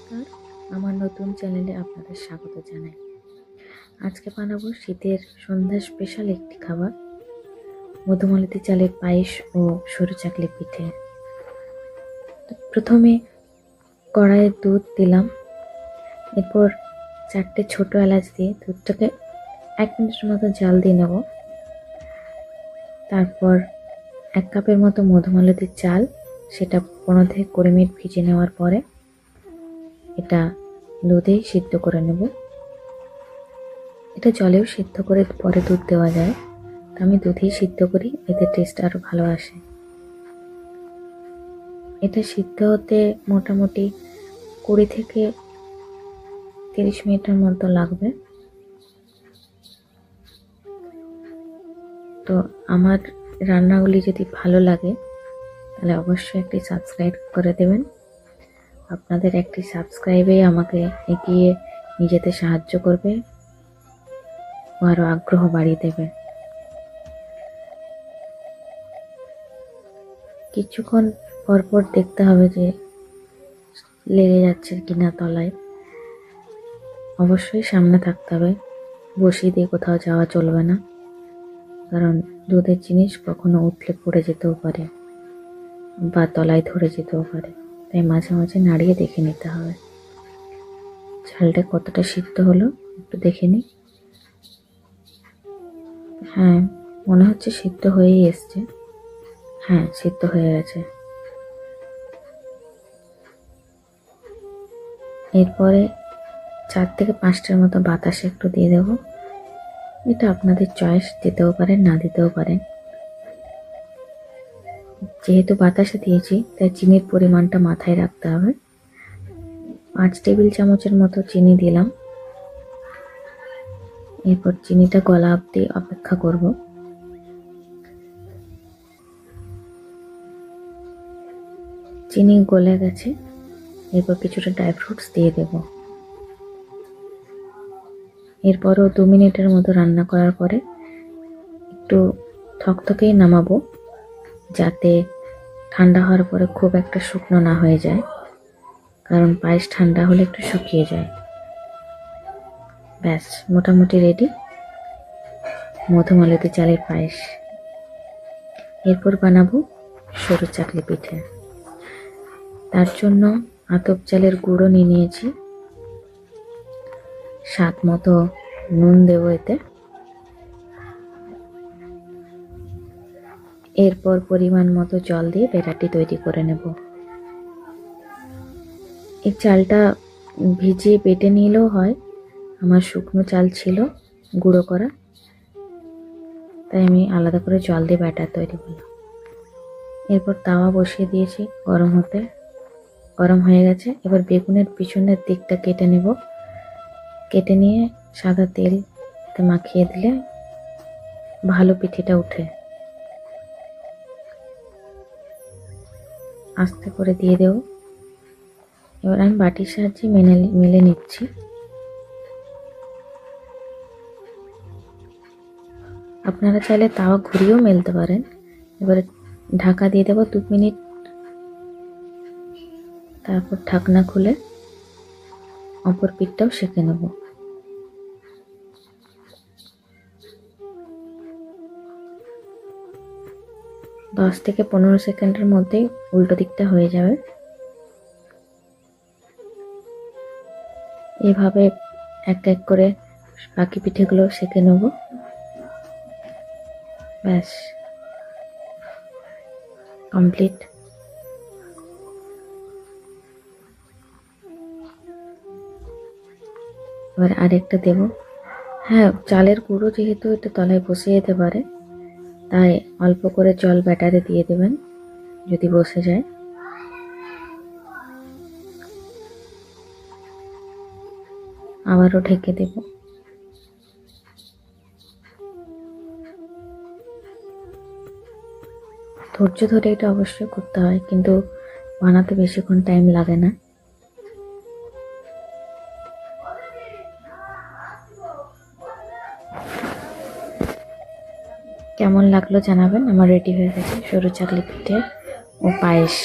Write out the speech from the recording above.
নমস্কার, আমার নতুন চ্যানেলে আপনাদের স্বাগত জানাই। আজকে বানাবো শীতের সন্ধ্যা স্পেশাল একটি খাবার, মধুমালতী চালের পায়েস ও সরু চাকলি পিঠে। প্রথমে কড়াইয়ে দুধ দিলাম, এরপর 4টে ছোট এলাচ দিয়ে দুধটাকে 1 মিনিটের মতো জাল দিয়ে নেব। তারপর 1 কাপের মতো মধুমালতীর চাল, সেটা 15 থেকে 20 মিনিট ভিজে নেওয়ার পরে এটা দুধেই সিদ্ধ করে নেব। এটা জলেও সিদ্ধ করে পরে দুধ দেওয়া যায়, তো আমি দুধেই সিদ্ধ করি, এতে টেস্ট আরও ভালো আসে। এটা সিদ্ধ হতে মোটামুটি 20 থেকে 30 মিনিটের মতো লাগবে। তো আমার রান্নাগুলি যদি ভালো লাগে তাহলে অবশ্যই একটি সাবস্ক্রাইব করে দেবেন। আপনাদের একটি সাবস্ক্রাইবে আমাকে এগিয়ে নিয়ে যেতে সাহায্য করবে ও আরও আগ্রহ বাড়িয়ে দেবে। কিছুক্ষণ পরপর দেখতে হবে যে লেগে যাচ্ছে কিনা তলায়। অবশ্যই সামনে থাকতে হবে, বসিয়ে দিয়ে কোথাও যাওয়া চলবে না, কারণ দুধের জিনিস কখনো উঠলে পড়ে যেতেও পারে বা তলায় ধরে যেতেও পারে, তাই মাঝে মাঝে নাড়িয়ে দেখে নিতে হবে। চালটা কতটা সিদ্ধ হলো একটু দেখে নিই। হ্যাঁ, মনে হচ্ছে সিদ্ধ হয়েই এসছে। হ্যাঁ, সিদ্ধ হয়ে গেছে। এরপরে 4 থেকে 5টার মতো বাতাসা একটু দিয়ে দেবো। এটা আপনাদের চয়েস, দিতেও পারেন না দিতেও পারেন। যেহেতু বাতাসা দিয়েছি তাই চিনির পরিমাণটা মাথায় রাখতে হবে। 5 টেবিল চামচের মতো চিনি দিলাম। এরপর চিনিটা গলা অবধি অপেক্ষা করব। চিনি গলে গেছে, এরপর কিছুটা ড্রাই ফ্রুটস দিয়ে দেব। এরপরও 2 মিনিটের মতো রান্না করার পরে একটু থকথকেই নামাবো, যাতে ঠান্ডা হওয়ার পরে খুব একটা শুকনো না হয়ে যায়, কারণ পায়েস ঠান্ডা হলে একটু শুকিয়ে যায়। ব্যাস, মোটামুটি রেডি মধুমালতী চালের পায়েস। এরপর বানাবো সরু চাকলি পিঠে। তার জন্য আতপ চালের গুঁড়ো নিয়ে নিয়েছি, স্বাদ মতো নুন দেবো এতে। এরপর পরিমাণ মতো জল দিয়ে ব্যাটারটি তৈরি করে নেব। এই চালটা ভিজিয়ে বেটে নিলেও হয়, আমার শুকনো চাল ছিল গুঁড়ো করা, তাই আমি আলাদা করে জল দিয়ে ব্যাটার তৈরি করলাম। এরপর তাওয়া বসিয়ে দিয়েছি গরম হতে, গরম হয়ে গেছে। এবার বেগুনের পিছনের দিকটা কেটে নেব। কেটে নিয়ে সাদা তেলতে মাখিয়ে দিলে ভালো পিঠেটা উঠে। আস্তে করে দিয়ে দেব। এবার আমি বাটির সাহায্যে মেলে নিচ্ছি। আপনারা চাইলে তাওয়া ঘুরিয়েও মেলতে পারেন। এবারে ঢাকা দিয়ে দেবো 2 মিনিট। তারপর ঢাকনা খুলে অপর পিঠটাও সেঁকে নেব। দশ থেকে 15 সেকেন্ডের মধ্যেই উল্টো দিকটা হয়ে যাবে। এভাবে এক এক করে বাকি পিঠেগুলো সেঁকে নেব। ব্যাস, কমপ্লিট। এবার আরেকটা দেব। হ্যাঁ, চালের গুঁড়ো যেহেতু এটা তলায় বসে যেতে পারে, তাই অল্প করে জল ব্যাটারে দিয়ে দেবেন যদি বসে যায়। আবারও ঢেকে দেব। ধৈর্য ধরে এটা অবশ্যই করতে হয়, কিন্তু বানাতে বেশিক্ষণ টাইম লাগে না। কেমন লাগলো জানাবেন। আমার রেডি হয়ে গেছে সরু চাকলি পিঠে ও পায়েস।